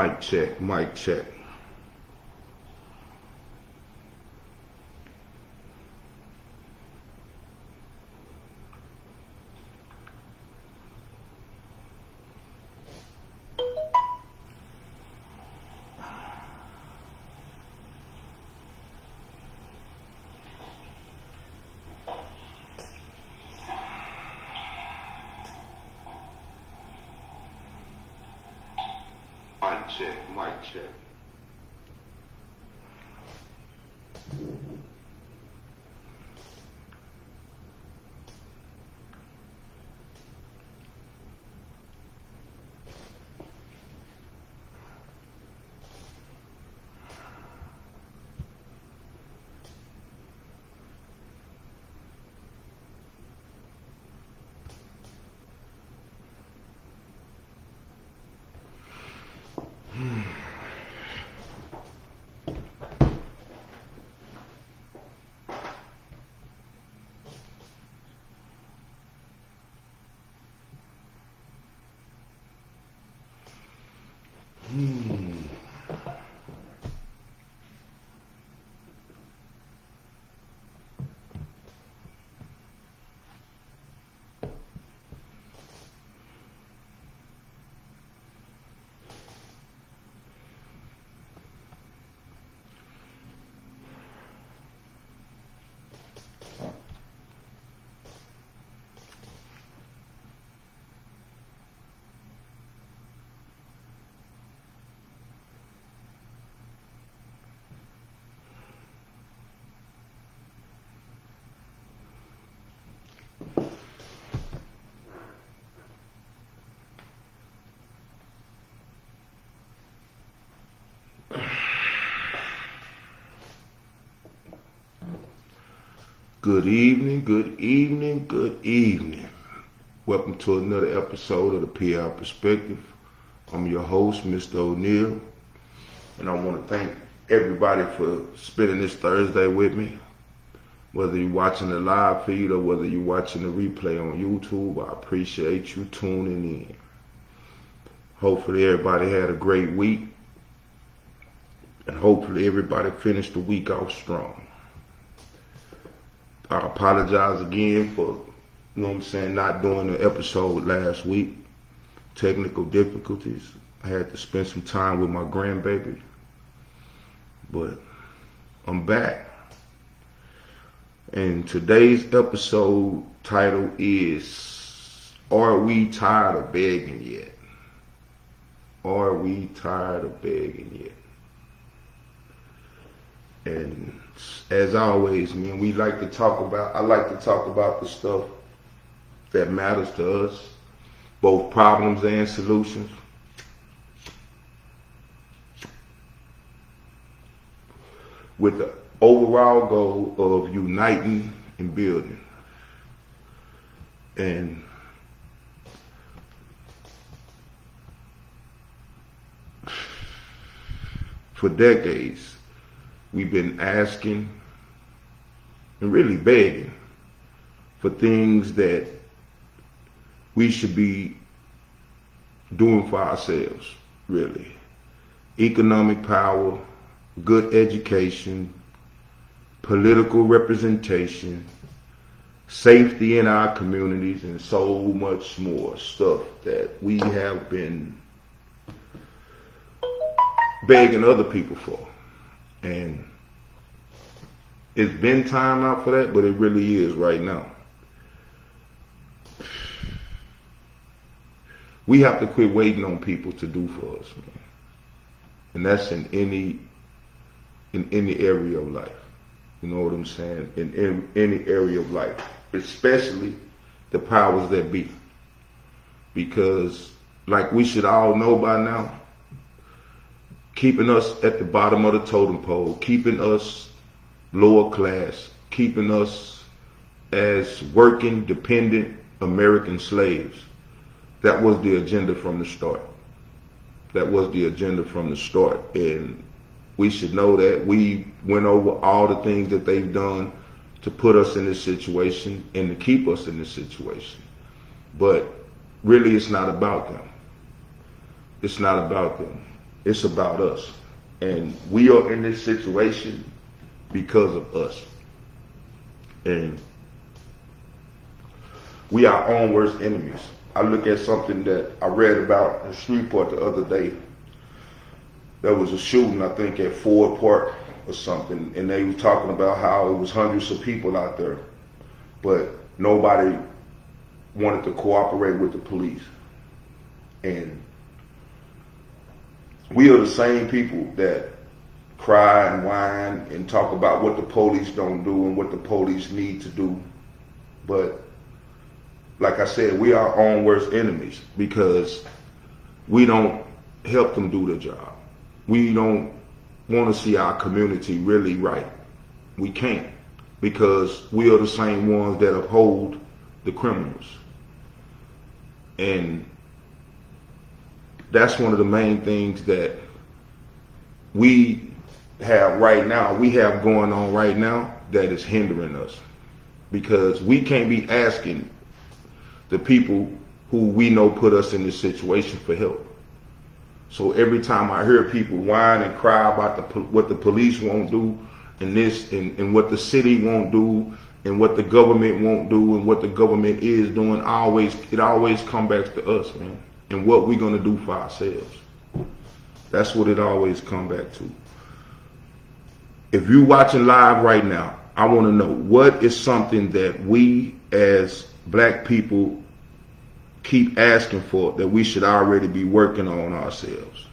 Mic check, mic check. Mic check, mic check. Good evening, good evening, good evening. Welcome to another episode of the P-Ave Perspective. I'm your host, Mr. O'Neill, and I want to thank everybody for spending this Thursday with me. Whether you're watching the live feed or whether you're watching the replay on YouTube, I appreciate you tuning in. Hopefully everybody had a great week, and hopefully everybody finished the week off strong. I apologize again for, not doing the episode last week. Technical difficulties. I had to spend some time with my grandbaby. But I'm back. And today's episode title is, Are We Tired of Begging Yet? Are we tired of begging yet? And as always, man, I like to talk about the stuff that matters to us, both problems and solutions. With the overall goal of uniting and building. And for decades, we've been asking and really begging for things that we should be doing for ourselves, really. Economic power, good education, political representation, safety in our communities, and so much more stuff that we have been begging other people for. And it's been time out for that, but it really is right now. We have to quit waiting on people to do for us, man. And that's in any area of life. You know what I'm saying? In any area of life, especially the powers that be. Because, like we should all know by now, keeping us at the bottom of the totem pole, keeping us lower class, keeping us as working, dependent American slaves. That was the agenda from the start. That was the agenda from the start. And we should know that. We went over all the things that they've done to put us in this situation and to keep us in this situation. But really, it's not about them. It's not about them. It's about us. And we are in this situation because of us. And we are our own worst enemies. I look at something that I read about in Shreveport the other day. There was a shooting, I think, at Ford Park or something, and they were talking about how it was hundreds of people out there, but nobody wanted to cooperate with the police. And we are the same people that cry and whine and talk about what the police don't do and what the police need to do. But like I said, we are our own worst enemies because we don't help them do their job. We don't want to see our community really right. We can't, because we are the same ones that uphold the criminals. And that's one of the main things that we have right now, we have going on right now that is hindering us. Because we can't be asking the people who we know put us in this situation for help. So every time I hear people whine and cry about what the police won't do, and this, and what the city won't do, and what the government won't do, and what the government is doing, it always comes back to us, man. And what we're gonna do for ourselves. That's what it always comes back to. If you're watching live right now, I want to know, what is something that we as black people keep asking for that we should already be working on ourselves?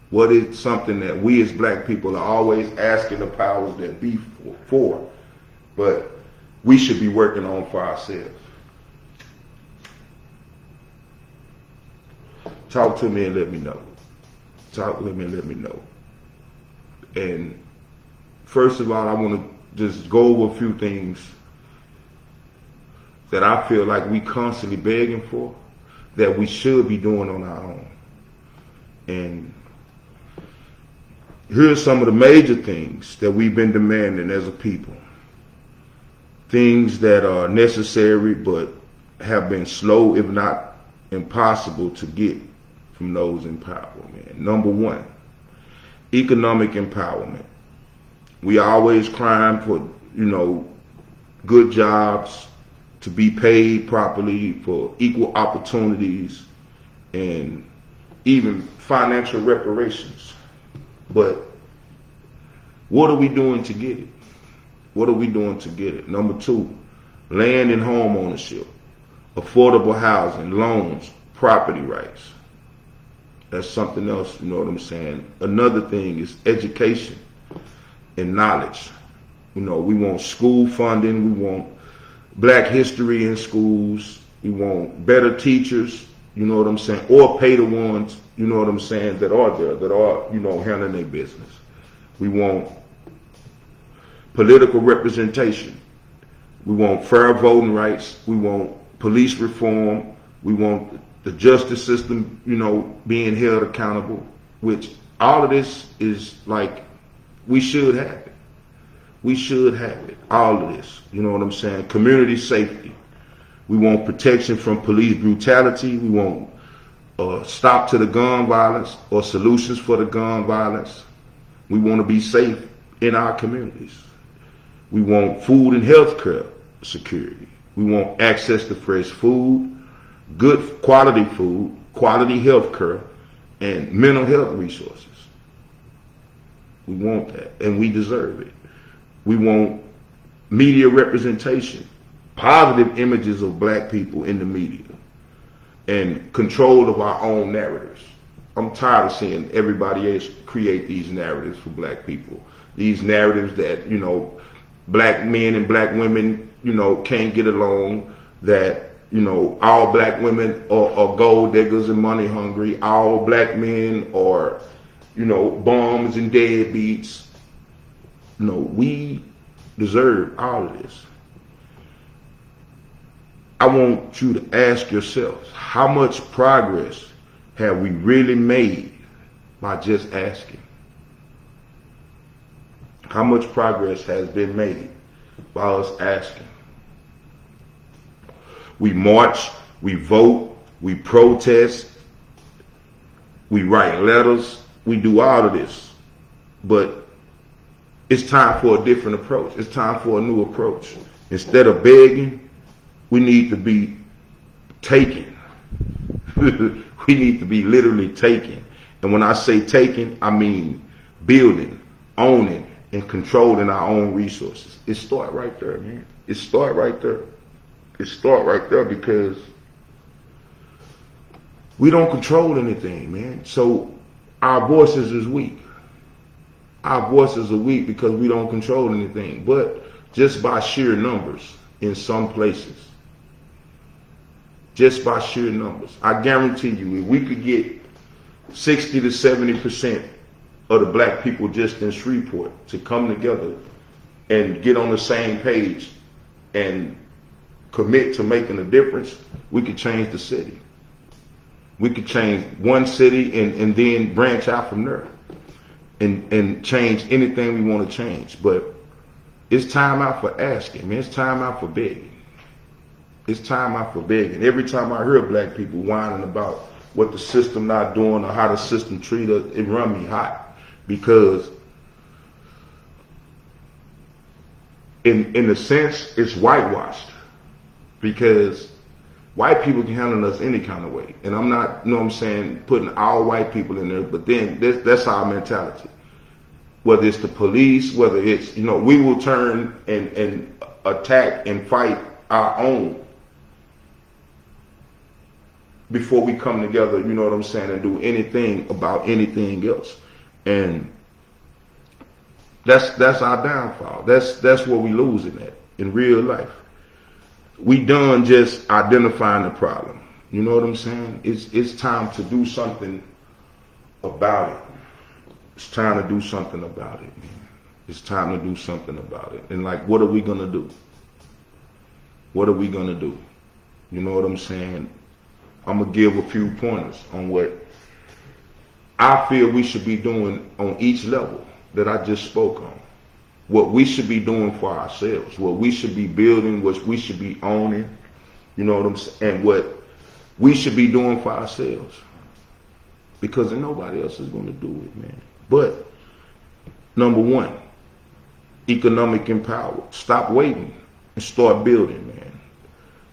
What is something that we as black people are always asking the powers that be for, but we should be working on for ourselves? Talk to me and let me know. Talk to me and let me know. And first of all, I want to just go over a few things that I feel like we constantly begging for, that we should be doing on our own. And here's some of the major things that we've been demanding as a people. Things that are necessary but have been slow, if not impossible, to get from those in power, man. Number one, economic empowerment. We always crying for, good jobs, to be paid properly, for equal opportunities, and even financial reparations. But what are we doing to get it? What are we doing to get it? Number two, land and home ownership, affordable housing, loans, property rights. That's something else, you know what I'm saying? Another thing is education and knowledge. We want school funding, we want black history in schools, we want better teachers, you know what I'm saying? Or pay the ones, you know what I'm saying, that are there, that are, handling their business. We want political representation. We want fair voting rights. We want police reform. We want the justice system, being held accountable, which all of this is like, we should have it. We should have it. All of this, you know what I'm saying? Community safety. We want protection from police brutality. We want stop to the gun violence or solutions for the gun violence. We want to be safe in our communities. We want food and health care security. We want access to fresh food, good quality food, quality health care, and mental health resources. We want that, and we deserve it. We want media representation, positive images of black people in the media, and control of our own narratives. I'm tired of seeing everybody else create these narratives for black people. These narratives that, black men and black women, can't get along, that, all black women are gold diggers and money hungry, all black men are, bums and deadbeats. No, we deserve all of this. I want you to ask yourselves, how much progress have we really made by just asking? How much progress has been made by us asking? We march, we vote, we protest, We write letters. We do all of this. But it's time for a different approach. It's time for a new approach. Instead of begging, we need to be taking. We need to be literally taking. And when I say taking, I mean building, owning, and controlling our own resources. It starts right there, man. It starts right there. It starts right there because we don't control anything, man. So our voices is weak. Our voices are weak because we don't control anything. But just by sheer numbers in some places, just by sheer numbers, I guarantee you, if we could get 60 to 70% of the black people just in Shreveport to come together and get on the same page and commit to making a difference, we could change the city. We could change one city and then branch out from there and change anything we want to change. But it's time out for asking, man. It's time out for begging. It's time out for begging. Every time I hear black people whining about what the system not doing or how the system treat us, it run me hot. Because in a sense, it's whitewashed. Because white people can handle us any kind of way. And I'm not, you know what I'm saying, putting all white people in there, but then that's our mentality. Whether it's the police, whether it's, you know, we will turn and attack and fight our own before we come together, you know what I'm saying, and do anything about anything else. And that's our downfall. That's where we losing at in real life. We done just identifying the problem. You know what I'm saying? It's time to do something about it. It's time to do something about it, man. It's time to do something about it. And like, what are we gonna do? What are we gonna do? You know what I'm saying? I'm gonna give a few pointers on what I feel we should be doing on each level that I just spoke on. What we should be doing for ourselves, what we should be building, what we should be owning, you know what I'm saying, and what we should be doing for ourselves. Because nobody else is going to do it, man. But, number one, economic empowerment. Stop waiting and start building, man.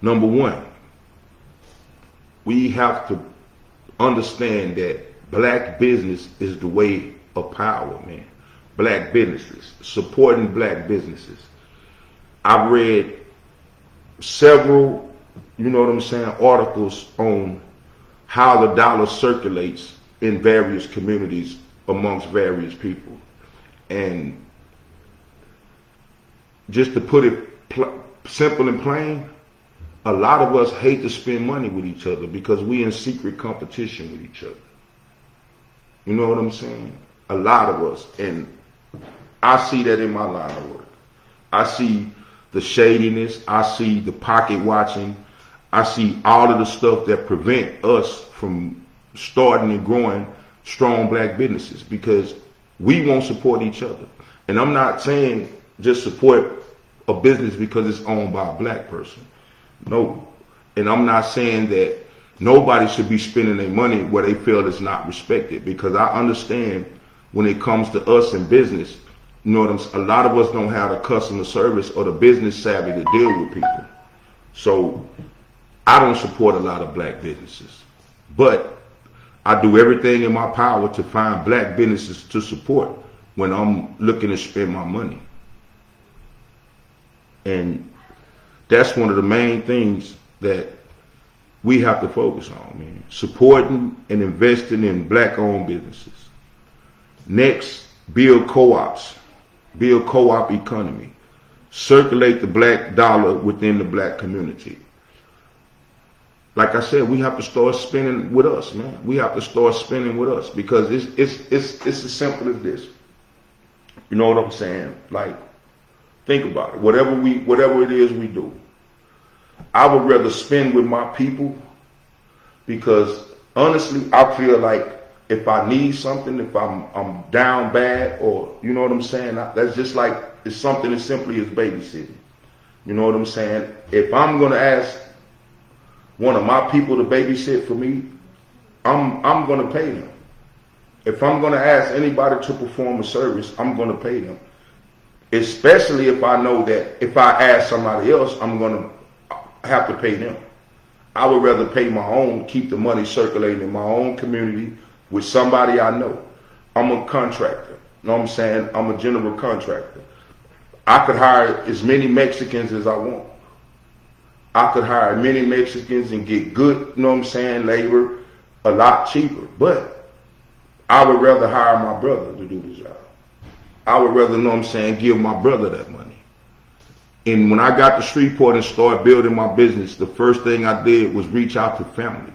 Number one, we have to understand that black business is the way of power, man. Black businesses, supporting black businesses. I've read several, you know what I'm saying, articles on how the dollar circulates in various communities amongst various people. And just to put it simple and plain, a lot of us hate to spend money with each other because we in secret competition with each other. You know what I'm saying? A lot of us. And I see that in my line of work. I see the shadiness. I see the pocket watching. I see all of the stuff that prevent us from starting and growing strong black businesses because we won't support each other. And I'm not saying just support a business because it's owned by a black person. No. And I'm not saying that nobody should be spending their money where they feel it's not respected, because I understand when it comes to us in business, you know what I'm saying, a lot of us don't have the customer service or the business savvy to deal with people. So I don't support a lot of black businesses, but I do everything in my power to find black businesses to support when I'm looking to spend my money. And that's one of the main things that we have to focus on, man. Supporting and investing in black-owned businesses. Next, build co-ops. Build co-op economy. Circulate the black dollar within the black community. Like I said, we have to start spending with us, man. We have to start spending with us because it's as simple as this. You know what I'm saying? Like, think about it. Whatever it is we do, I would rather spend with my people because honestly, I feel like if I need something, if I'm down bad, or you know what I'm saying, that's just like it's something as simply as babysitting. You know what I'm saying? If I'm gonna ask one of my people to babysit for me, I'm gonna pay them If I'm going to ask anybody to perform a service, I'm going to pay them. Especially if I know that if I ask somebody else, I'm going to have to pay them. I would rather pay my own, keep the money circulating in my own community with somebody I know. I'm a contractor. You know what I'm saying? I'm a general contractor. I could hire as many Mexicans as I want. I could hire many Mexicans and get good, you know what I'm saying, labor a lot cheaper. But I would rather hire my brother to do the job. I would rather, you know what I'm saying, give my brother that money. And when I got to Shreveport and started building my business, the first thing I did was reach out to family.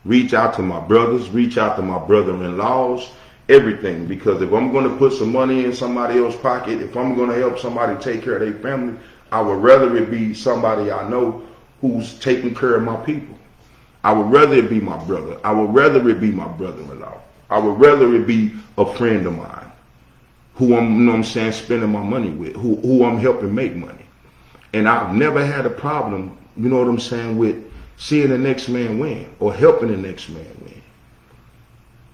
Reach out to my brothers, reach out to my brother-in-laws, everything. Because if I'm going to put some money in somebody else's pocket, if I'm going to help somebody take care of their family, I would rather it be somebody I know who's taking care of my people. I would rather it be my brother. I would rather it be my brother-in-law. I would rather it be a friend of mine who I'm, you know what I'm saying, spending my money with, who I'm helping make money. And I've never had a problem, you know what I'm saying, with seeing the next man win or helping the next man win.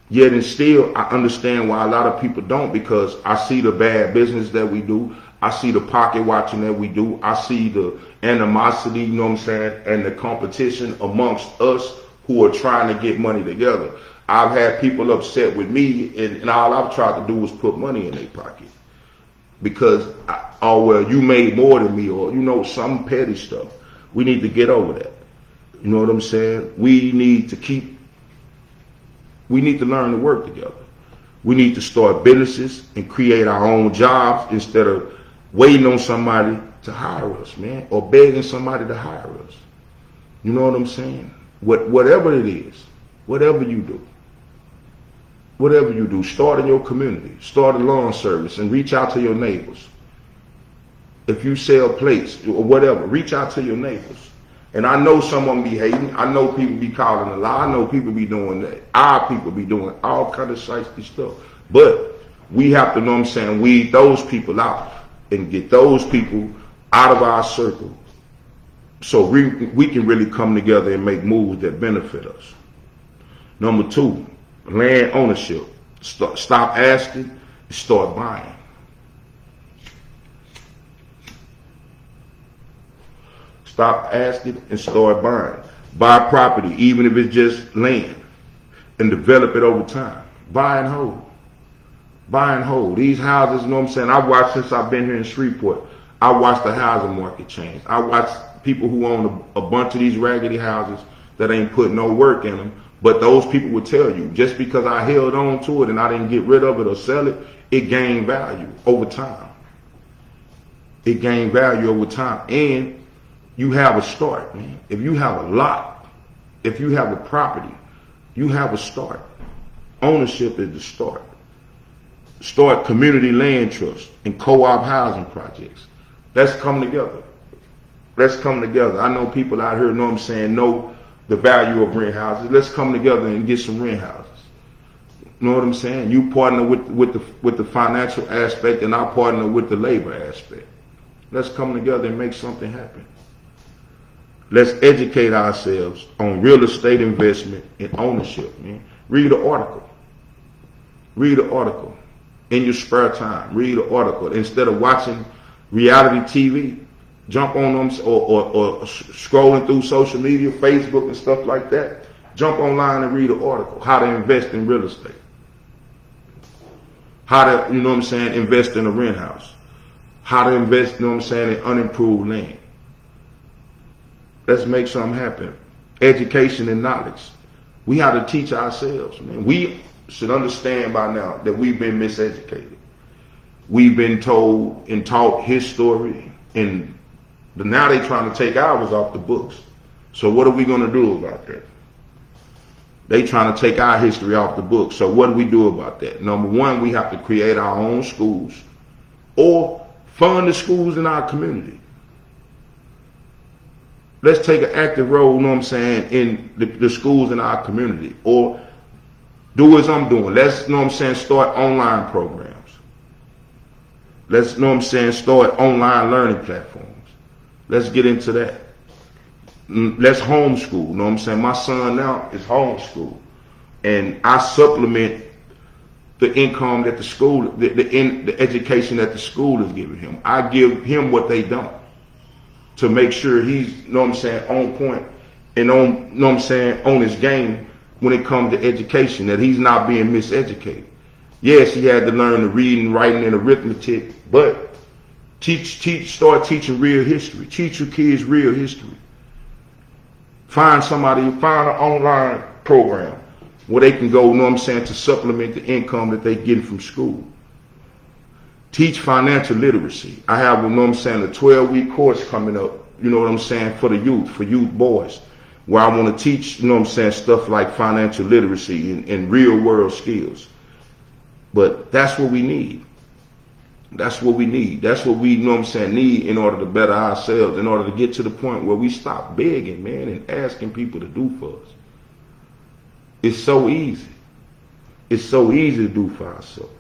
Yet and still, I understand why a lot of people don't, because I see the bad business that we do. I see the pocket watching that we do. I see the animosity, you know what I'm saying, and the competition amongst us who are trying to get money together. I've had people upset with me, and all I've tried to do was put money in their pocket. Because, oh, well, you made more than me, or, you know, some petty stuff. We need to get over that. You know what I'm saying? We need to learn to work together. We need to start businesses and create our own jobs instead of waiting on somebody to hire us, man, or begging somebody to hire us. You know what I'm saying? Whatever it is, whatever you do, start in your community, start a lawn service and reach out to your neighbors. If you sell plates or whatever, reach out to your neighbors. And I know someone be hating. I know people be calling a lie. I know people be doing that. Our people be doing all kind of shiesty stuff. But we have to, know what I'm saying, weed those people out and get those people out of our circle so we can really come together and make moves that benefit us. Number 2, land ownership. Stop asking, start buying. Stop asking and start buying. Buy property, even if it's just land, and develop it over time. Buy and hold. Buy and hold. These houses, you know what I'm saying, I've watched since I've been here in Shreveport. I watched the housing market change. I watched people who own a bunch of these raggedy houses that ain't put no work in them. But those people would tell you, just because I held on to it and I didn't get rid of it or sell it, it gained value over time. It gained value over time. And you have a start, man. If you have a lot, if you have a property, you have a start. Ownership is the start. Start community land trusts and co-op housing projects. Let's come together. Let's come together. I know people out here, know what I'm saying, know the value of rent houses. Let's come together and get some rent houses. You know what I'm saying? You partner with the financial aspect, and I partner with the labor aspect. Let's come together and make something happen. Let's educate ourselves on real estate investment and ownership, man. Read the article. Read the article. In your spare time, read the article. Instead of watching reality TV, jump on them or scrolling through social media, Facebook and stuff like that. Jump online and read an article. How to invest in real estate. How to, you know what I'm saying, invest in a rent house. How to invest, you know what I'm saying, in unimproved land. Let's make something happen. Education and knowledge. We have to teach ourselves, man. We should understand by now that we've been miseducated. We've been told and taught his story, and now they're trying to take ours off the books. So what are we going to do about that? They trying to take our history off the books. So what do we do about that? Number 1, we have to create our own schools or fund the schools in our community. Let's take an active role, you know what I'm saying, in the schools in our community. Or do as I'm doing. Let's, you know what I'm saying, start online programs. Let's, you know what I'm saying, start online learning platforms. Let's get into that. Let's homeschool, you know what I'm saying. My son now is homeschooled. And I supplement the income that the school, the education that the school is giving him. I give him what they don't to make sure he's, you know what I'm saying, on point and on, you know what I'm saying, on his game when it comes to education, that he's not being miseducated. Yes, he had to learn to read and writing and arithmetic, but start teaching real history. Teach your kids real history. Find an online program where they can go, you know what I'm saying, to supplement the income that they get from school. Teach financial literacy. I have, you know what I'm saying, a 12-week course coming up, you know what I'm saying, for youth boys, where I want to teach, you know what I'm saying, stuff like financial literacy and real world skills. But that's what we need. That's what we need. That's what we, you know what I'm saying, need in order to better ourselves, in order to get to the point where we stop begging, man, and asking people to do for us. It's so easy. It's so easy to do for ourselves.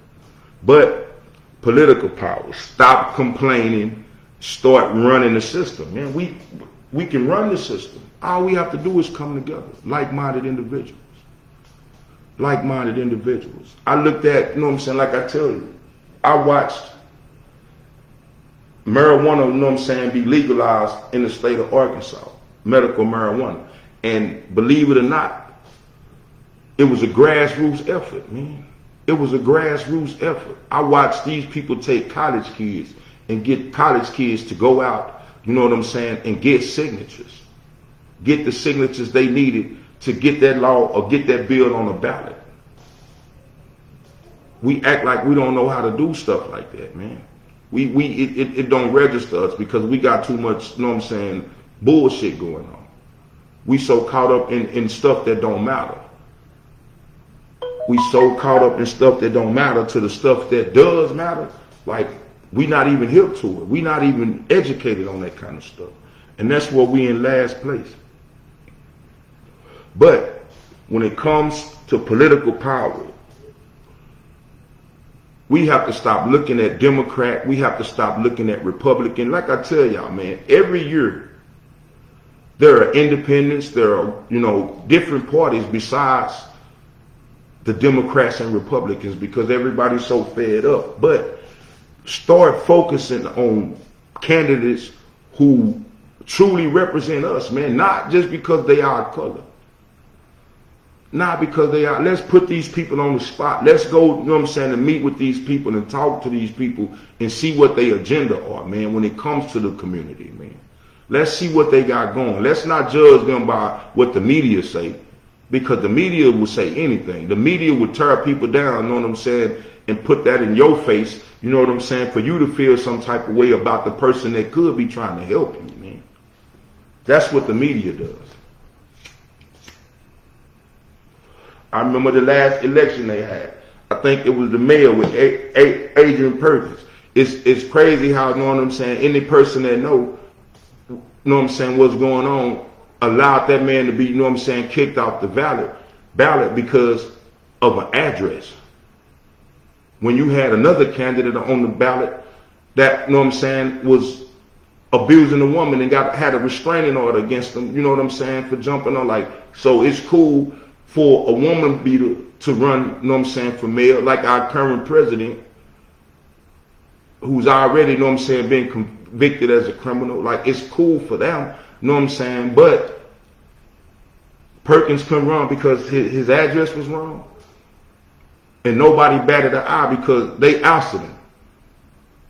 But political power, stop complaining, start running the system. Man, we can run the system. All we have to do is come together, like-minded individuals. Like-minded individuals. I looked at, you know what I'm saying, like I tell you, I watched marijuana, you know what I'm saying, be legalized in the state of Arkansas, medical marijuana. And believe it or not, it was a grassroots effort, man. It was a grassroots effort. I watched these people take college kids and get college kids to go out, you know what I'm saying, and get signatures. Get the signatures they needed to get that law or get that bill on the ballot. We act like we don't know how to do stuff like that, man. It don't register us because we got too much, you know what I'm saying, bullshit going on. We so caught up in stuff that don't matter. We so caught up in stuff that don't matter to the stuff that does matter. Like, we not even hip to it. We not even educated on that kind of stuff. And that's where we in last place. But when it comes to political power, we have to stop looking at Democrat. We have to stop looking at Republican. Like I tell y'all, man, every year there are independents, there are, you know, different parties besides the Democrats and Republicans because everybody's so fed up. But start focusing on candidates who truly represent us, man, not just because they are color. Not because they are. Let's put these people on the spot. Let's go, you know what I'm saying, to meet with these people and talk to these people and see what their agenda are, man, when it comes to the community, man. Let's see what they got going. Let's not judge them by what the media say, because the media will say anything. The media will tear people down, you know what I'm saying, and put that in your face, you know what I'm saying, for you to feel some type of way about the person that could be trying to help you, man. That's what the media does. I remember the last election they had. I think it was the mayor with Adrian Perkins. It's crazy how, you know what I'm saying, any person that know, you know what I'm saying, what's going on, allowed that man to be, you know what I'm saying, kicked off the ballot because of an address. When you had another candidate on the ballot that, you know what I'm saying, was abusing a woman and had a restraining order against them, you know what I'm saying, for jumping on, like, so it's cool for a woman to run, you know what I'm saying, for mayor, like our current president, who's already, you know what I'm saying, been convicted as a criminal. Like, it's cool for them, you know what I'm saying, but Perkins couldn't run because his address was wrong. And nobody batted an eye because they ousted him.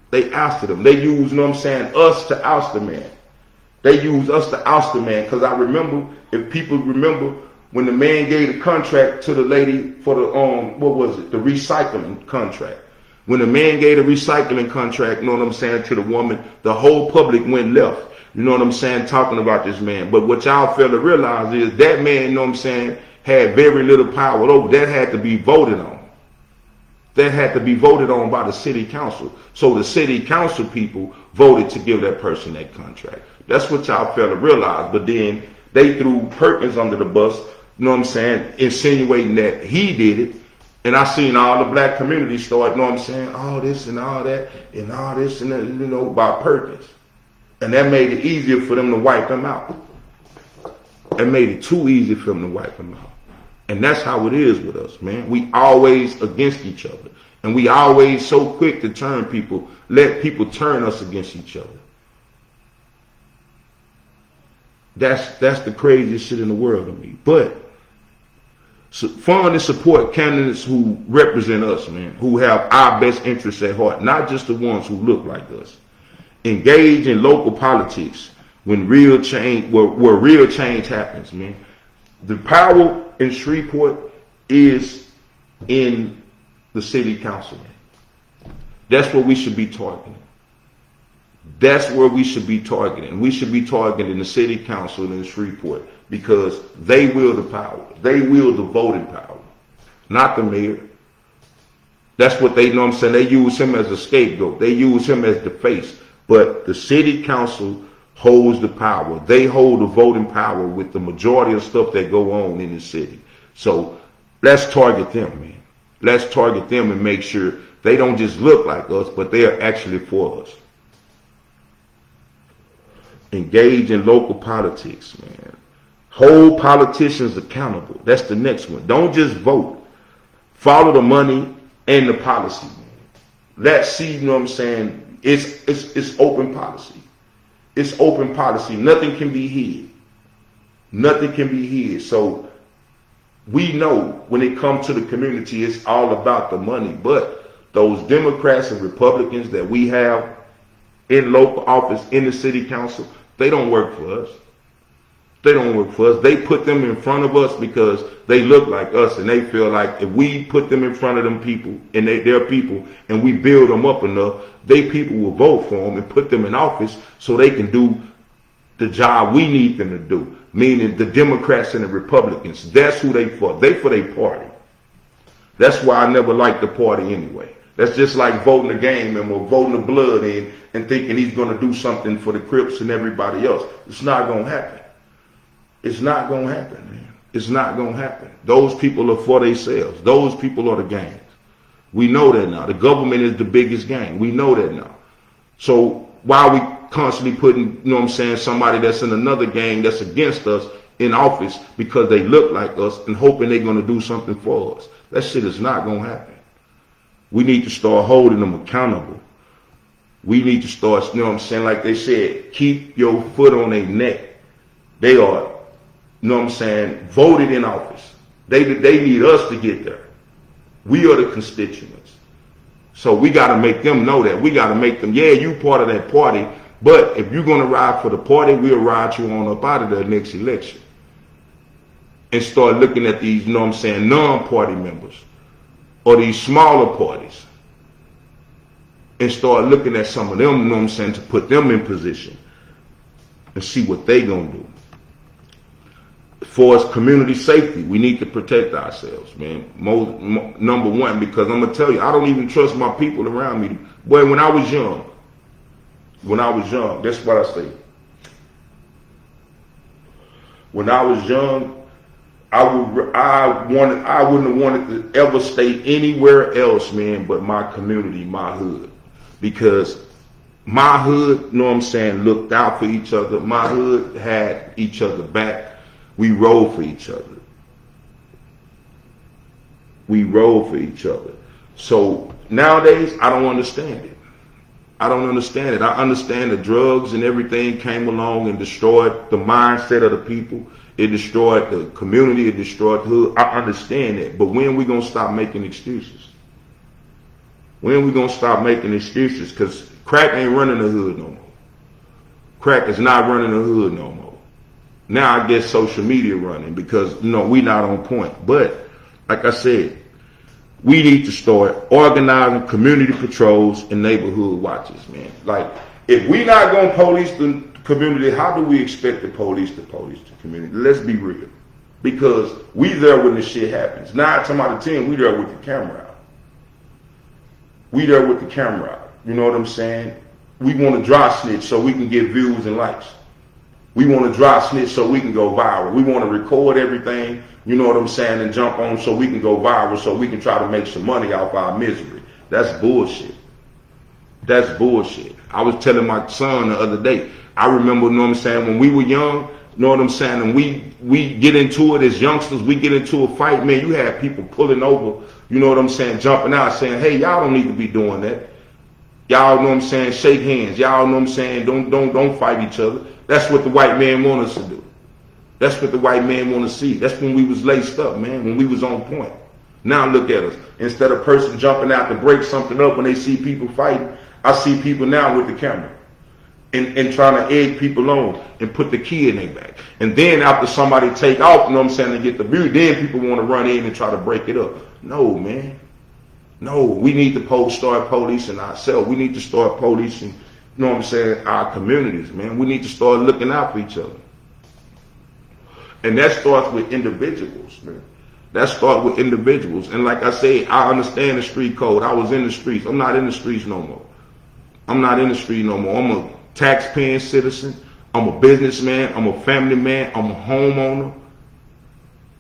They ousted him. They used, you know what I'm saying, us to oust the man. They used us to oust the man because I remember, if people remember, when the man gave the contract to the lady for the, the recycling contract. When the man gave the recycling contract, you know what I'm saying, to the woman, the whole public went left. You know what I'm saying, talking about this man. But what y'all fail to realize is that man, you know what I'm saying, had very little power over. That had to be voted on. That had to be voted on by the city council. So the city council people voted to give that person that contract. That's what y'all fail to realize. But then they threw Perkins under the bus, you know what I'm saying, insinuating that he did it. And I seen all the black community start, you know what I'm saying, all this and all that and all this and that, you know, by Perkins. And that made it easier for them to wipe him out. It made it too easy for them to wipe him out. And that's how it is with us, man. We always against each other. And we always so quick to turn people, let people turn us against each other. That's the craziest shit in the world to me. But fund and support candidates who represent us, man, who have our best interests at heart, not just the ones who look like us. Engage in local politics when real change, where real change happens, man. The power in Shreveport is in the city council, man. That's what we should be targeting. That's where we should be targeting. We should be targeting the city council in Shreveport because they wield the power. They wield the voting power, not the mayor. That's what they know. What I'm saying, they use him as a scapegoat. They use him as the face. But the city council holds the power. They hold the voting power with the majority of stuff that go on in the city. So let's target them, man. Let's target them and make sure they don't just look like us, but they are actually for us. Engage in local politics, man. Hold politicians accountable. That's the next one. Don't just vote. Follow the money and the policy. Let's see, you know what I'm saying? It's open policy. It's open policy. Nothing can be hid. Nothing can be hid. So we know when it comes to the community, it's all about the money. But those Democrats and Republicans that we have in local office, in the city council, they don't work for us. They don't work for us. They put them in front of us because they look like us and they feel like if we put them in front of them people and they're people and we build them up enough, they people will vote for them and put them in office so they can do the job we need them to do. Meaning the Democrats and the Republicans. That's who they for. They for their party. That's why I never liked the party anyway. That's just like voting a gang member, voting the blood in and thinking he's going to do something for the Crips and everybody else. It's not going to happen. It's not going to happen, man. It's not going to happen. Those people are for themselves. Those people are the gangs. We know that now. The government is the biggest gang. We know that now. So why are we constantly putting, you know what I'm saying, somebody that's in another gang that's against us in office because they look like us and hoping they're going to do something for us? That shit is not going to happen. We need to start holding them accountable. We need to start, you know what I'm saying, like they said, keep your foot on their neck. They are, you know what I'm saying, voted in office. They need us to get there. We are the constituents. So we got to make them know that. We got to make them, yeah, you part of that party, but if you're going to ride for the party, we'll ride you on up out of the next election. And start looking at these, you know what I'm saying, non-party members or these smaller parties and start looking at some of them, you know what I'm saying, to put them in position and see what they going to do. For us, community safety, we need to protect ourselves, man. Number one, because I'm going to tell you, I don't even trust my people around me. Boy, when I was young, that's what I say. When I was young, I wouldn't have wanted to ever stay anywhere else, man, but my community, my hood. Because my hood, you know what I'm saying, looked out for each other. My hood had each other back. We rode for each other. We rode for each other. So nowadays, I don't understand it. I don't understand it. I understand the drugs and everything came along and destroyed the mindset of the people. It destroyed the community. It destroyed the hood. I understand that. But when are we going to stop making excuses? When are we going to stop making excuses? Because crack ain't running the hood no more. Crack is not running the hood no more. Now I guess social media running because, you know, we not on point. But like I said, we need to start organizing community patrols and neighborhood watches, man. Like, if we not going to police the community, how do we expect the police to police the community? Let's be real. Because we there when the shit happens. 9 times out of 10, we there with the camera out. We there with the camera out. You know what I'm saying? We want to dry snitch so we can get views and likes. We want to dry snitch so we can go viral. We want to record everything, you know what I'm saying, and jump on so we can go viral so we can try to make some money off our misery. That's bullshit. That's bullshit. I was telling my son the other day, I remember, you know what I'm saying, when we were young, You know what I'm saying? And we get into it as youngsters, we get into a fight, man, you have people pulling over, you know what I'm saying, jumping out saying, hey, y'all don't need to be doing that. Y'all know what I'm saying, shake hands. Y'all know what I'm saying, don't fight each other. That's what the white man want us to do. That's what the white man want to see. That's when we was laced up, man, when we was on point. Now look at us. Instead of a person jumping out to break something up when they see people fighting, I see people now with the camera. And trying to egg people on and put the key in their back. And then after somebody take off, you know what I'm saying, and get the view, then people want to run in and try to break it up. No, man. No, we need to start policing ourselves. We need to start policing, you know what I'm saying, our communities, man. We need to start looking out for each other. And that starts with individuals, man. That starts with individuals. And like I said, I understand the street code. I was in the streets. I'm not in the streets no more. I'm not in the street no more. I'm a tax-paying citizen. I'm a businessman. I'm a family man. I'm a homeowner.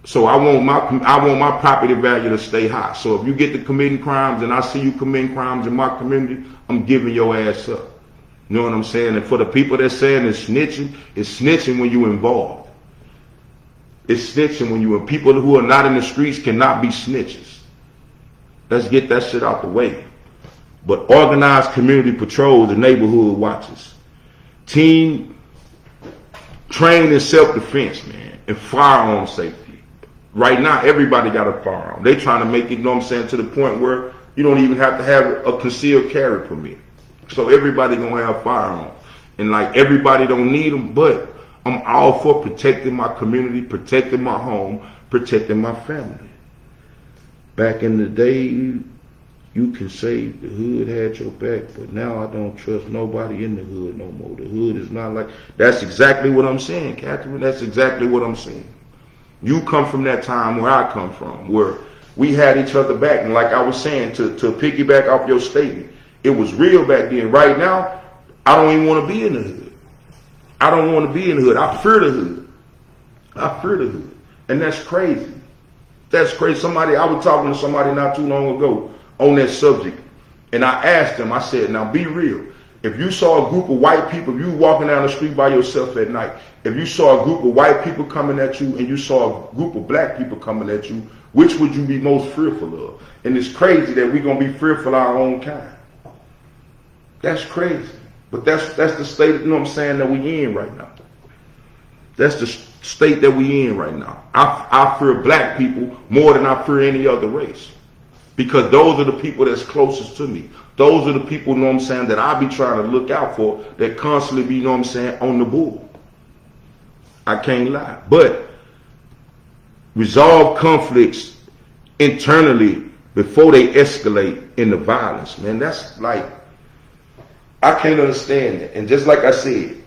So I want my property value to stay high. So if you get to committing crimes and I see you committing crimes in my community, I'm giving your ass up. You know what I'm saying? And for the people that saying it's snitching when you involved. It's snitching when you, and people who are not in the streets cannot be snitches. Let's get that shit out the way. But organized community patrols and neighborhood watches. Team trained in self-defense, man, and firearm safety. Right now, everybody got a firearm. They trying to make it, you know what I'm saying, to the point where you don't even have to have a concealed carry permit. So everybody gonna have firearms. And like everybody don't need them, but I'm all for protecting my community, protecting my home, protecting my family. Back in the day, you can say the hood had your back, but now I don't trust nobody in the hood no more. The hood is not like, that's exactly what I'm saying, Catherine. That's exactly what I'm saying. You come from that time where I come from, where we had each other back. And like I was saying, to piggyback off your statement, it was real back then. Right now, I don't even want to be in the hood. I don't want to be in the hood. I fear the hood. I fear the hood. And that's crazy. That's crazy. I was talking to somebody not too long ago on that subject. And I asked them, I said, now be real. If you saw a group of white people, if you were walking down the street by yourself at night, if you saw a group of white people coming at you and you saw a group of black people coming at you, which would you be most fearful of? And it's crazy that we're going to be fearful of our own kind. That's crazy. But that's the state, you know what I'm saying, that we in right now. That's the state that we in right now. I fear black people more than I fear any other race. Because those are the people that's closest to me. Those are the people, you know what I'm saying, that I be trying to look out for, that constantly be, you know what I'm saying, on the bull. I can't lie. But resolve conflicts internally before they escalate into violence, man. That's like, I can't understand that. And just like I said,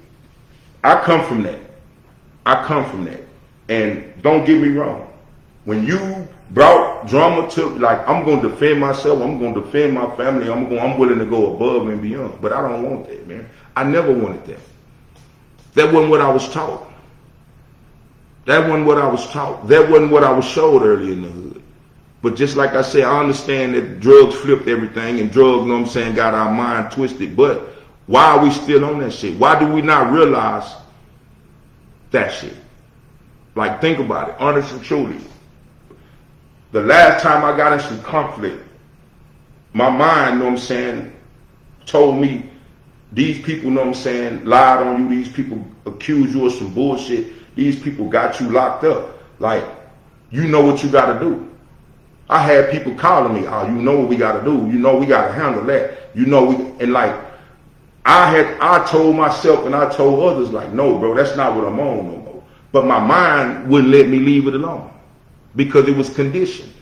I come from that. I come from that. And don't get me wrong. When you brought drama to, like, I'm going to defend myself, I'm going to defend my family, I'm willing to go above and beyond. But I don't want that, man. I never wanted that. That wasn't what I was taught. That wasn't what I was taught. That wasn't what I was showed early in the hood. But just like I said, I understand that drugs flipped everything and drugs, you know what I'm saying, got our mind twisted. But why are we still on that shit? Why do we not realize that shit? Like, think about it, honest and truly. The last time I got in some conflict, my mind, you know what I'm saying, told me these people, you know what I'm saying, lied on you, these people accused you of some bullshit, these people got you locked up. Like, you know what you got to do. I had people calling me, oh, you know what we got to do. You know we got to handle that. You know, and like, I told myself and I told others, like, no, bro, that's not what I'm on no more. But my mind wouldn't let me leave it alone. Because it was conditioned.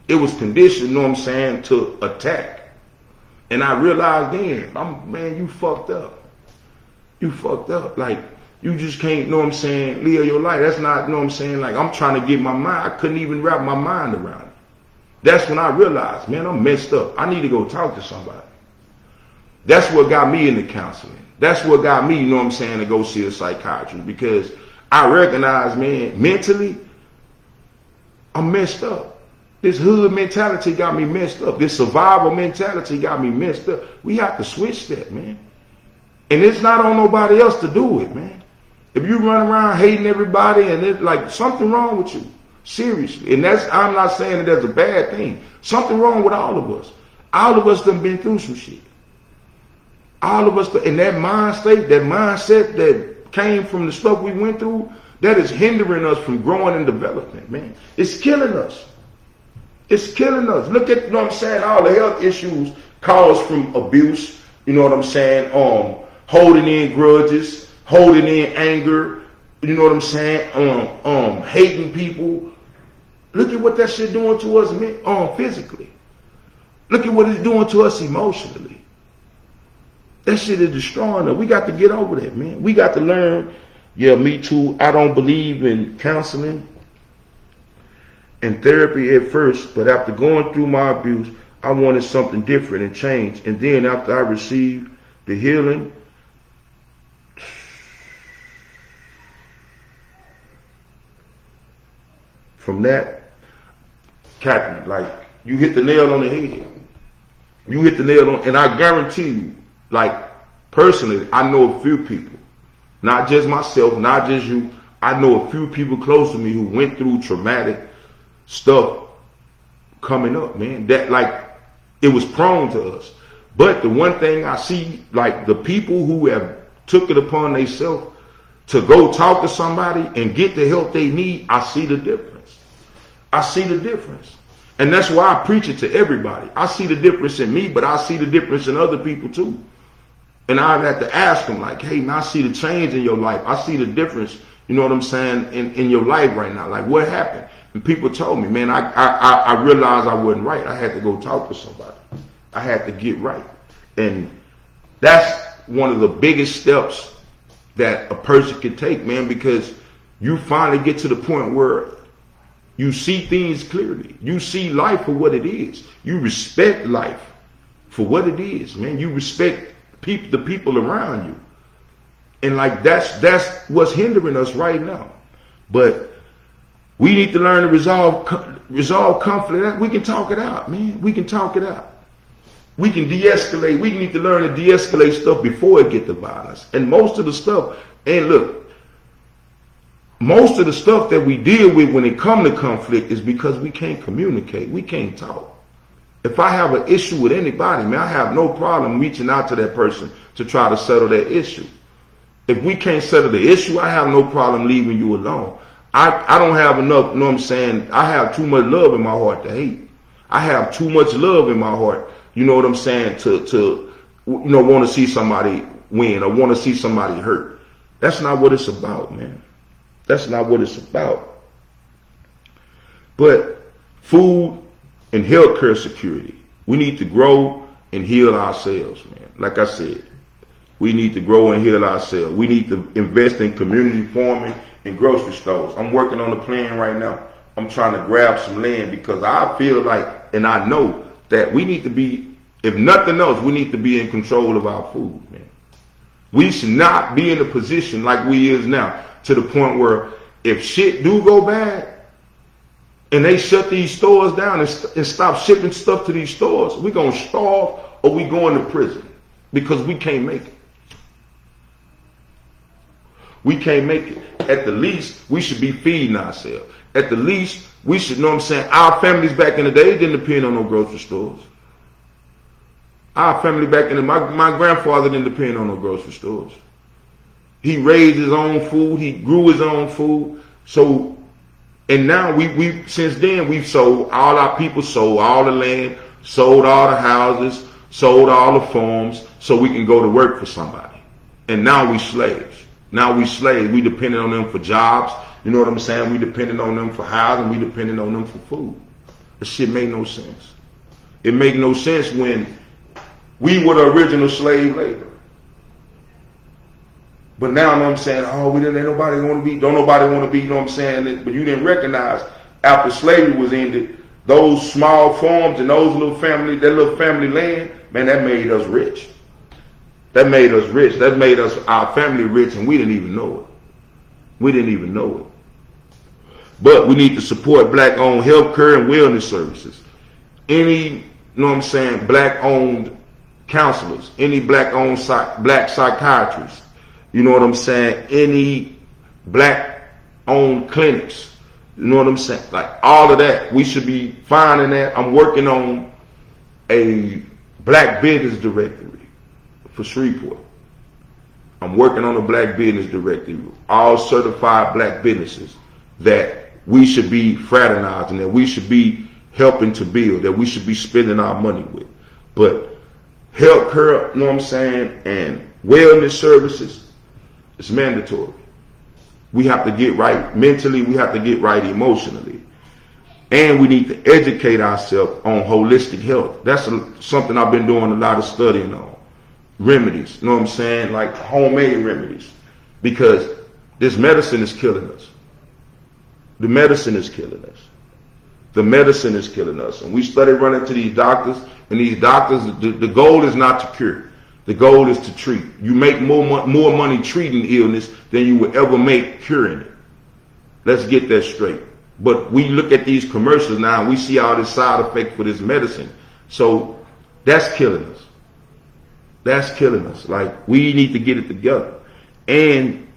It was conditioned, you know what I'm saying, to attack. And I realized then, man, you fucked up. You fucked up. Like, you just can't, you know what I'm saying, live your life. That's not, you know what I'm saying, like, I'm trying to get my mind. I couldn't even wrap my mind around it. That's when I realized, man, I'm messed up. I need to go talk to somebody. That's what got me into counseling. That's what got me, you know what I'm saying, to go see a psychiatrist. Because I recognize, man, mentally, I'm messed up. This hood mentality got me messed up. This survival mentality got me messed up. We have to switch that, man. And it's not on nobody else to do it, man. If you run around hating everybody and it's like something wrong with you, seriously. And I'm not saying that that's a bad thing. Something wrong with all of us. All of us done been through some shit. All of us, in that mind state, that mindset that came from the stuff we went through, that is hindering us from growing and developing, man. It's killing us. It's killing us. Look at, you know what I'm saying, all the health issues caused from abuse, you know what I'm saying, holding in grudges, holding in anger, you know what I'm saying, hating people. Look at what that shit doing to us, man, physically. Look at what it's doing to us emotionally. That shit is destroying us. We got to get over that, man. We got to learn. Yeah, me too. I don't believe in counseling and therapy at first, but after going through my abuse, I wanted something different and change. And then after I received the healing, from that, Captain, like, you hit the nail on the head. You hit the nail on, and I guarantee you, like, personally, I know a few people, not just myself, not just you. I know a few people close to me who went through traumatic stuff coming up, man. That, like, it was prone to us. But the one thing I see, like, the people who have took it upon themselves to go talk to somebody and get the help they need, I see the difference. I see the difference. And that's why I preach it to everybody. I see the difference in me, but I see the difference in other people too. And I have to ask them, like, hey, man, I see the change in your life. I see the difference, you know what I'm saying, in your life right now. Like, what happened? And people told me, man, I realized I wasn't right. I had to go talk to somebody. I had to get right. And that's one of the biggest steps that a person can take, man, because you finally get to the point where you see things clearly. You see life for what it is. You respect life for what it is, man. You respect the people around you. And like that's what's hindering us right now. But we need to learn to resolve conflict. We can talk it out, man. We can talk it out. We can de-escalate. We need to learn to de-escalate stuff before it gets to violence. And most of the stuff, and look, most of the stuff that we deal with when it comes to conflict is because we can't communicate. We can't talk. If I have an issue with anybody, man, I have no problem reaching out to that person to try to settle that issue. If we can't settle the issue, I have no problem leaving you alone. I don't have enough, you know what I'm saying? I have too much love in my heart to hate. I have too much love in my heart, you know what I'm saying, to want to see somebody win or want to see somebody hurt. That's not what it's about, man. That's not what it's about. But food and healthcare security, we need to grow and heal ourselves, man. Like I said, we need to grow and heal ourselves. We need to invest in community farming and grocery stores. I'm working on a plan right now. I'm trying to grab some land because I feel like, and I know that we need to be, if nothing else, we need to be in control of our food, man. We should not be in a position like we is now, to the point where if shit do go bad and they shut these stores down and stop shipping stuff to these stores, we're going to starve or we going to prison because we can't make it. We can't make it. At the least, we should be feeding ourselves. At the least, we should, know what I'm saying, our families back in the day didn't depend on no grocery stores. Our family back in the, my grandfather didn't depend on no grocery stores. He raised his own food. He grew his own food. So, and now we since then we've sold, all our people sold all the land, sold all the houses, sold all the farms so we can go to work for somebody. And now we slaves. Now we slaves. We depended on them for jobs. You know what I'm saying? We depended on them for housing. We depended on them for food. That shit made no sense. It made no sense when we were the original slave labor. But now, you know what I'm saying, oh, we didn't, ain't nobody want to be, don't nobody want to be, you know what I'm saying, but you didn't recognize after slavery was ended, those small farms and those little family, that little family land, man, that made us rich. That made us rich. That made us, our family rich, and we didn't even know it. We didn't even know it. But we need to support black-owned health care and wellness services. Any, you know what I'm saying, black-owned counselors, any black-owned black psychiatrists, you know what I'm saying, any black owned clinics. You know what I'm saying? Like all of that, we should be finding that. I'm working on a black business directory for Shreveport. I'm working on a black business directory, all certified black businesses that we should be fraternizing, that we should be helping to build, that we should be spending our money with. But health care, you know what I'm saying, and wellness services, it's mandatory. We have to get right mentally, we have to get right emotionally. And we need to educate ourselves on holistic health. That's something I've been doing a lot of studying on. Remedies, you know what I'm saying? Like homemade remedies. Because this medicine is killing us. The medicine is killing us. The medicine is killing us. And we started running to these doctors, and these doctors, the goal is not to cure. The goal is to treat. You make more money treating illness than you would ever make curing it. Let's get that straight. But we look at these commercials now and we see all this side effect for this medicine. So that's killing us. That's killing us. Like, we need to get it together. And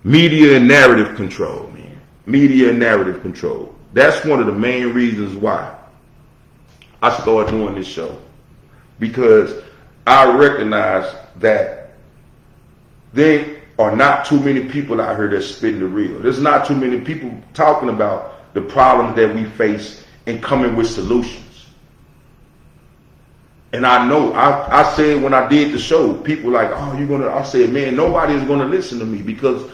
media and narrative control, man. Media and narrative control. That's one of the main reasons why I started doing this show. Because I recognize that there are not too many people out here that's spitting the real. There's not too many people talking about the problems that we face and coming with solutions. And I know, I said when I did the show, people like, oh, you're going to, I said, man, nobody is going to listen to me because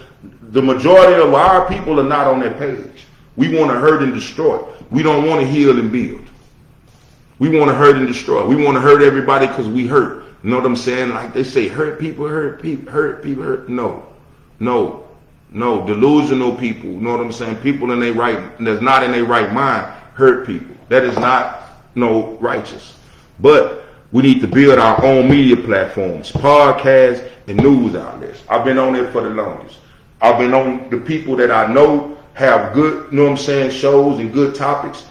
the majority of our people are not on that page. We want to hurt and destroy. We don't want to heal and build. We want to hurt and destroy. We want to hurt everybody because we hurt. You know what I'm saying? Like they say, hurt people, hurt people, hurt people, hurt. No. Delusional people. You know what I'm saying? People in their right, that's not in their right mind, hurt people. That is not righteous. But we need to build our own media platforms, podcasts, and news outlets. I've been on it for the longest. I've been on the people that I know have good, you know what I'm saying, shows and good topics.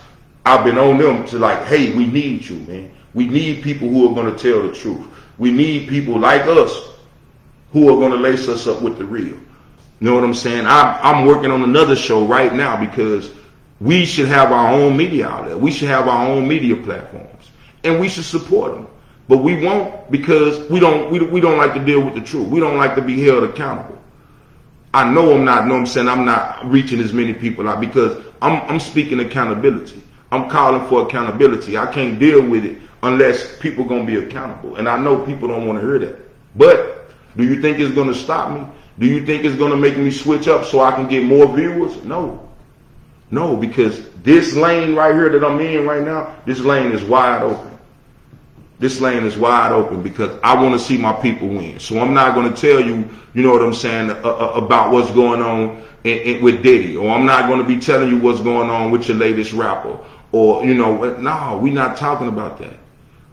I've been on them to like, hey, we need you, man. We need people who are going to tell the truth. We need people like us who are going to lace us up with the real. You know what I'm saying? I'm working on another show right now because we should have our own media outlet. We should have our own media platforms, and we should support them. But we won't because we don't like to deal with the truth. We don't like to be held accountable. I know I'm not. You know what I'm saying? I'm not reaching as many people out because I'm speaking accountability. I'm calling for accountability. I can't deal with it unless people going to be accountable. And I know people don't want to hear that. But do you think it's going to stop me? Do you think it's going to make me switch up so I can get more viewers? No, because this lane right here that I'm in right now, this lane is wide open. This lane is wide open because I want to see my people win. So I'm not going to tell you, you know what I'm saying, about what's going on with Diddy. Or I'm not going to be telling you what's going on with your latest rapper. Or, no, we're not talking about that.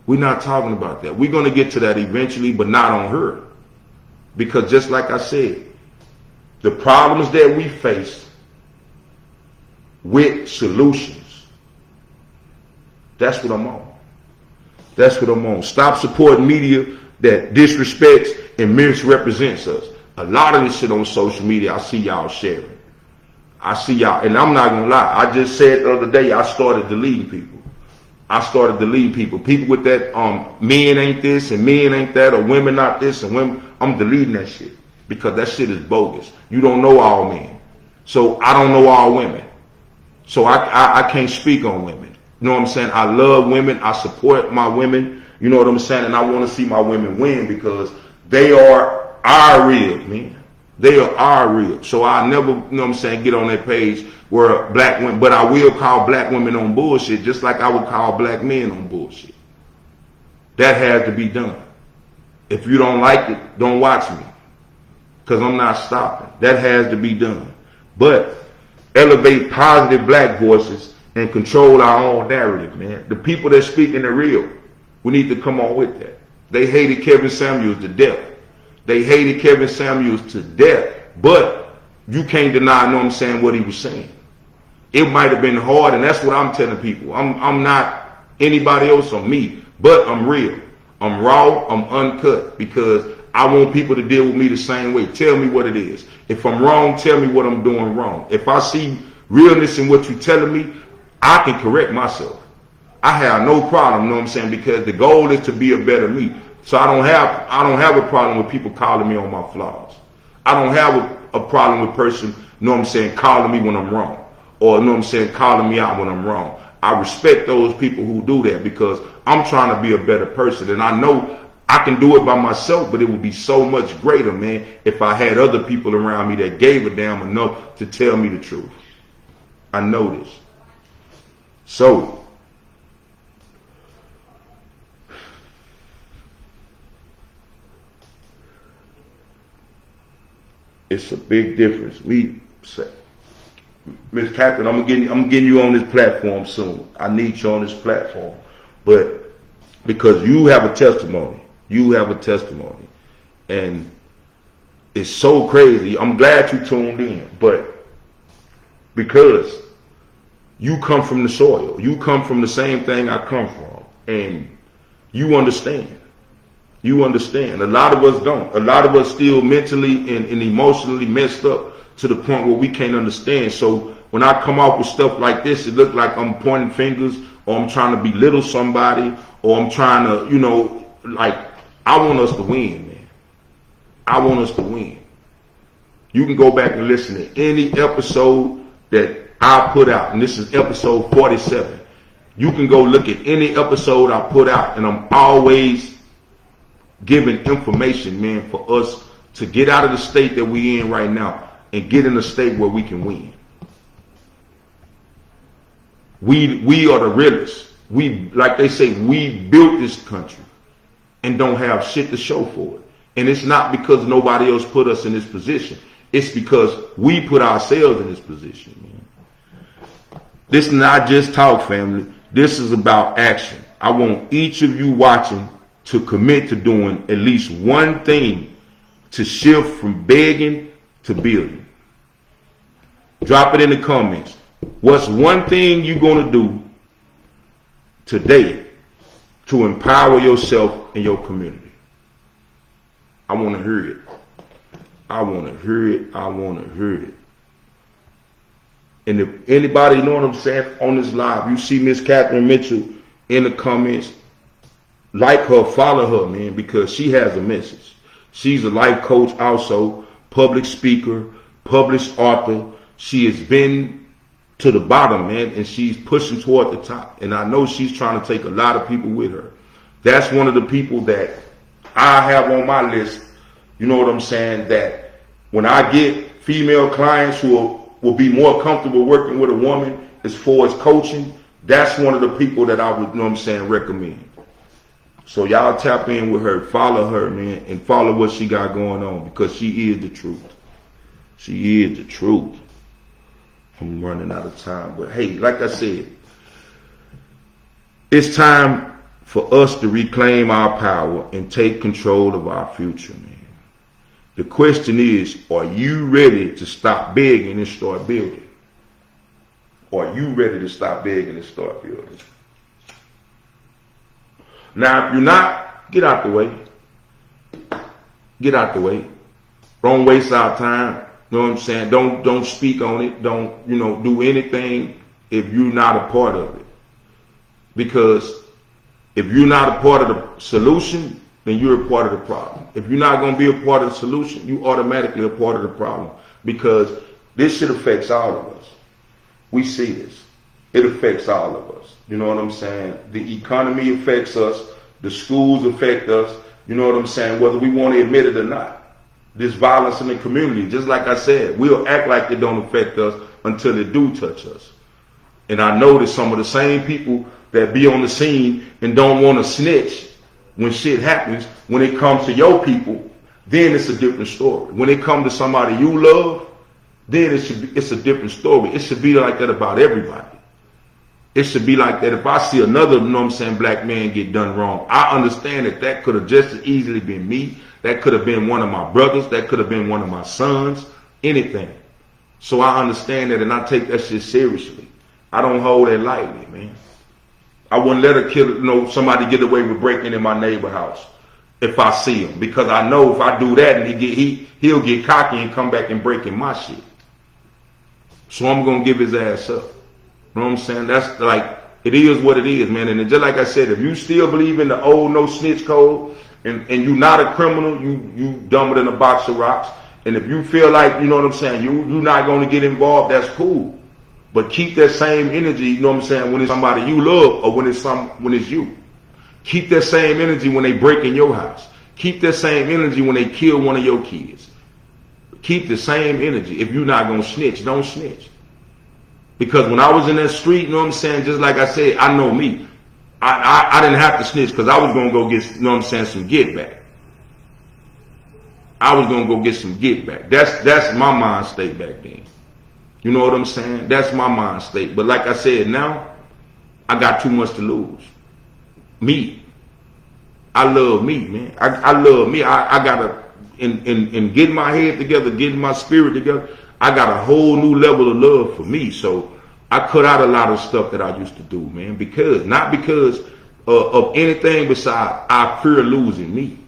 We're not talking about that. We're going to get to that eventually, but not on her. Because just like I said, the problems that we face with solutions, that's what I'm on. That's what I'm on. Stop supporting media that disrespects and misrepresents us. A lot of this shit on social media, I see y'all sharing. I see y'all, and I'm not going to lie. I just said the other day, I started deleting people. People with that, men ain't this and men ain't that, or women not this and women. I'm deleting that shit because that shit is bogus. You don't know all men. So I don't know all women. So I can't speak on women. You know what I'm saying? I love women. I support my women. You know what I'm saying? And I want to see my women win because they are our real, man. They are our real. So I never, you know what I'm saying, get on that page where black women, but I will call black women on bullshit just like I would call black men on bullshit. That has to be done. If you don't like it, don't watch me because I'm not stopping. That has to be done. But elevate positive black voices and control our own narrative, man. The people that speak in the real, we need to come on with that. They hated Kevin Samuels to death. But you can't deny, you know what I'm saying, what he was saying. It might have been hard, and that's what I'm telling people. I'm not anybody else, I'm me, but I'm real. I'm raw, I'm uncut, because I want people to deal with me the same way. Tell me what it is. If I'm wrong, tell me what I'm doing wrong. If I see realness in what you're telling me, I can correct myself. I have no problem, you know what I'm saying, because the goal is to be a better me. So I don't have a problem with people calling me on my flaws. I don't have a problem with person, you know what I'm saying, calling me when I'm wrong, or you know what I'm saying, calling me out when I'm wrong. I respect those people who do that because I'm trying to be a better person, and I know I can do it by myself, but it would be so much greater, man, if I had other people around me that gave a damn enough to tell me the truth. I know this. So, it's a big difference. Miss Catherine, I'm getting you on this platform soon. I need you on this platform, but because you have a testimony, and it's so crazy. I'm glad you tuned in, but because you come from the soil, you come from the same thing I come from, and you understand. You understand. A lot of us don't. A lot of us still mentally and emotionally messed up to the point where we can't understand. So when I come out with stuff like this, it looks like I'm pointing fingers, or I'm trying to belittle somebody, or I'm trying to, like, I want us to win, man. I want us to win. You can go back and listen to any episode that I put out, and this is episode 47. You can go look at any episode I put out, and I'm always giving information, man, for us to get out of the state that we in right now and get in a state where we can win. We are the realists. Like they say, we built this country and don't have shit to show for it. And it's not because nobody else put us in this position. It's because we put ourselves in this position, man. This is not just talk, family. This is about action. I want each of you watching to commit to doing at least one thing to shift from begging to building. Drop it in the comments. What's one thing you're going to do today to empower yourself and your community? I want to hear it. I want to hear it. I want to hear it. And if anybody, you know what I'm saying, on this live, you see Miss Catherine Mitchell in the comments, like her, follow her, man, because she has a message. She's a life coach also, public speaker, published author. She has been to the bottom, man, and she's pushing toward the top. And I know she's trying to take a lot of people with her. That's one of the people that I have on my list, you know what I'm saying, that when I get female clients who will be more comfortable working with a woman as far as coaching, that's one of the people that I would, you know what I'm saying, recommend. So y'all tap in with her, follow her, man, and follow what she got going on, because she is the truth. She is the truth. I'm running out of time, but hey, like I said, it's time for us to reclaim our power and take control of our future, man. The question is, are you ready to stop begging and start building? Are you ready to stop begging and start building? Now, if you're not, get out the way. Get out the way. Don't waste our time. You know what I'm saying? Don't speak on it. Don't, do anything if you're not a part of it. Because if you're not a part of the solution, then you're a part of the problem. If you're not going to be a part of the solution, you automatically a part of the problem. Because this shit affects all of us. We see this. It affects all of us. You know what I'm saying? The economy affects us. The schools affect us. You know what I'm saying? Whether we want to admit it or not. This violence in the community, just like I said, we'll act like it don't affect us until it do touch us. And I notice some of the same people that be on the scene and don't want to snitch when shit happens, when it comes to your people, then it's a different story. When it comes to somebody you love, then it's a different story. It should be like that about everybody. It should be like that if I see another, black man get done wrong. I understand that could have just as easily been me. That could have been one of my brothers. That could have been one of my sons. Anything. So I understand that, and I take that shit seriously. I don't hold that lightly, man. I wouldn't let somebody get away with breaking in my neighbor's house. if I see him, because I know if I do that and he'll get cocky and come back and break in my shit. So I'm gonna give his ass up. You know what I'm saying? That's like, it is what it is, man. And just like I said, if you still believe in the old no snitch code and you not a criminal, you dumber than a box of rocks. And if you feel like, you know what I'm saying, you're not gonna get involved, that's cool. But keep that same energy, you know what I'm saying, when it's somebody you love or when it's you. Keep that same energy when they break in your house. Keep that same energy when they kill one of your kids. Keep the same energy. If you're not going to snitch, don't snitch. Because when I was in that street, you know what I'm saying, just like I said, I know me. I didn't have to snitch because I was going to go get, you know what I'm saying, some get back. I was going to go get some get back. That's my mind state back then. You know what I'm saying? That's my mind state. But like I said, now I got too much to lose. Me. I love me, man. I love me. I gotta in getting my head together, getting my spirit together, I got a whole new level of love for me. So I cut out a lot of stuff that I used to do, man. Not because of anything besides I fear losing me.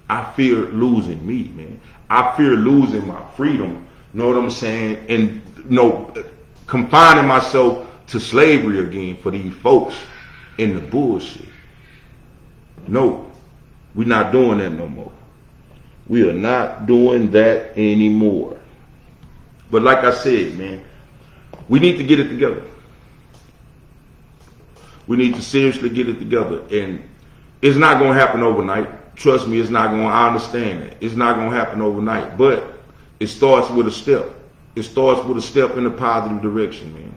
I fear losing me, man. I fear losing my freedom. You know what I'm saying? And confining myself to slavery again for these folks in the bullshit. No, we're not doing that no more. We are not doing that anymore. But like I said, man, we need to get it together. We need to seriously get it together. And it's not going to happen overnight. Trust me, it's not going to, I understand that. It's not going to happen overnight. But it starts with a step. It starts with a step in a positive direction, man.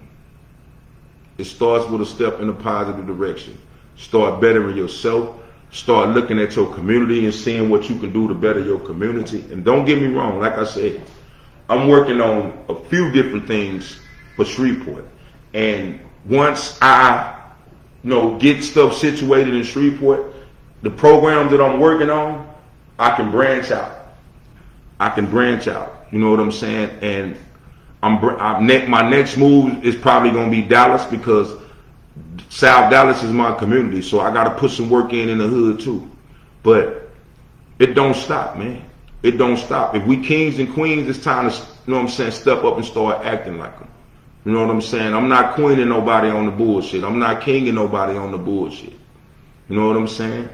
It starts with a step in a positive direction. Start bettering yourself. Start looking at your community and seeing what you can do to better your community. And don't get me wrong, like I said, I'm working on a few different things for Shreveport. And once I, get stuff situated in Shreveport, the programs that I'm working on, I can branch out. You know what I'm saying? And my next move is probably going to be Dallas, because South Dallas is my community, so I got to put some work in the hood too. But it don't stop, man. It don't stop. If we kings and queens, it's time to, step up and start acting like them. You know what I'm saying? I'm not queening nobody on the bullshit. I'm not kinging nobody on the bullshit. You know what I'm saying?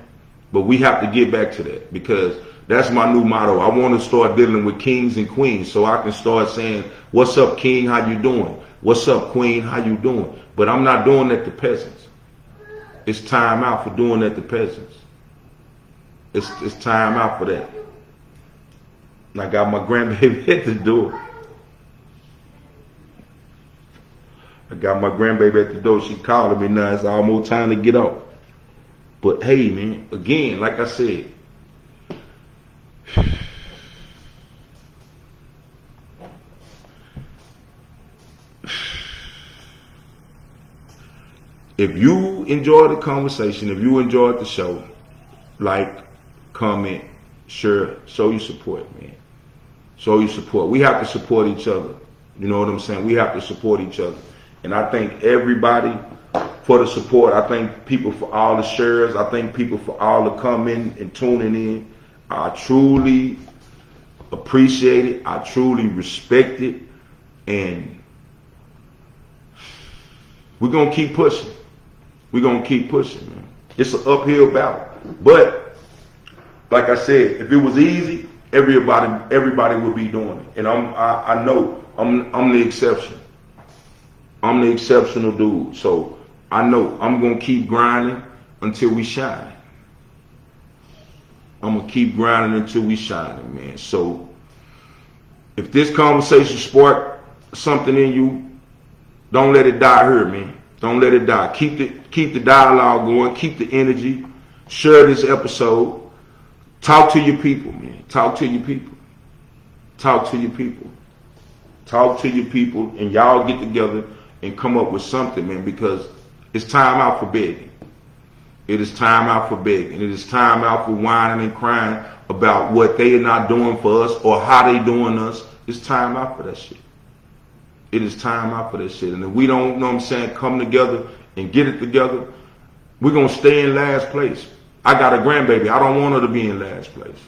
But we have to get back to that, because that's my new motto. I want to start dealing with kings and queens so I can start saying, what's up, king? How you doing? What's up, queen? How you doing? But I'm not doing that to peasants. It's time out for doing that to peasants. It's time out for that. And I got my grandbaby at the door. She calling me now. It's almost time to get off. But hey, man, again, like I said, if you enjoyed the conversation, if you enjoyed the show, like, comment, share, show your support, man. Show your support. We have to support each other. You know what I'm saying? We have to support each other. And I thank everybody for the support. I thank people for all the shares. I thank people for all the coming and tuning in. I truly appreciate it. I truly respect it. And we're going to keep pushing. We're going to keep pushing, man. It's an uphill battle. But like I said, if it was easy, everybody would be doing it. And I know I'm the exception. I'm the exceptional dude. So I know I'm going to keep grinding until we shine. I'm going to keep grinding until we shine, man. So if this conversation sparked something in you, don't let it die here, man. Don't let it die. Keep the dialogue going. Keep the energy. Share this episode. Talk to your people, man. Talk to your people. Talk to your people. Talk to your people, and y'all get together and come up with something, man, because it's time out for begging. It is time out for begging. It is time out for whining and crying about what they are not doing for us or how they doing us. It's time out for that shit. It is time out for that shit. And if we don't, come together and get it together, we're going to stay in last place. I got a grandbaby. I don't want her to be in last place.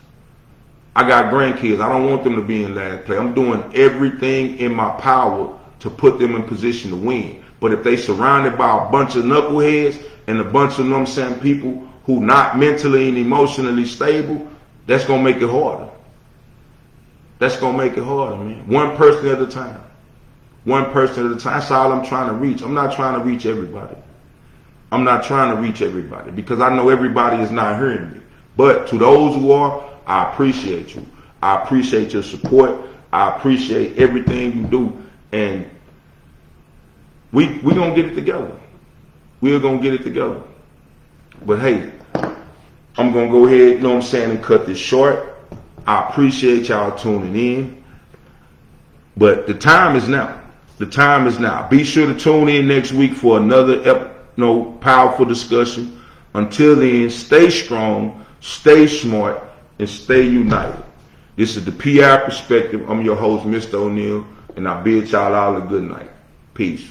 I got grandkids. I don't want them to be in last place. I'm doing everything in my power to put them in position to win. But if they surrounded by a bunch of knuckleheads and a bunch of, you know what I'm saying, people who not mentally and emotionally stable, that's going to make it harder. That's going to make it harder, man. One person at a time. One person at a time. That's all I'm trying to reach. I'm not trying to reach everybody. I'm not trying to reach everybody because I know everybody is not hearing me. But to those who are, I appreciate you. I appreciate your support. I appreciate everything you do. And we going to get it together. We're going to get it together. But hey, I'm going to go ahead, you know what I'm saying, and cut this short. I appreciate y'all tuning in. But the time is now. The time is now. Be sure to tune in next week for another powerful discussion. Until then, stay strong, stay smart, and stay united. This is the P-Ave Perspective. I'm your host, Mr. O'Neal, and I bid y'all all a good night. Peace.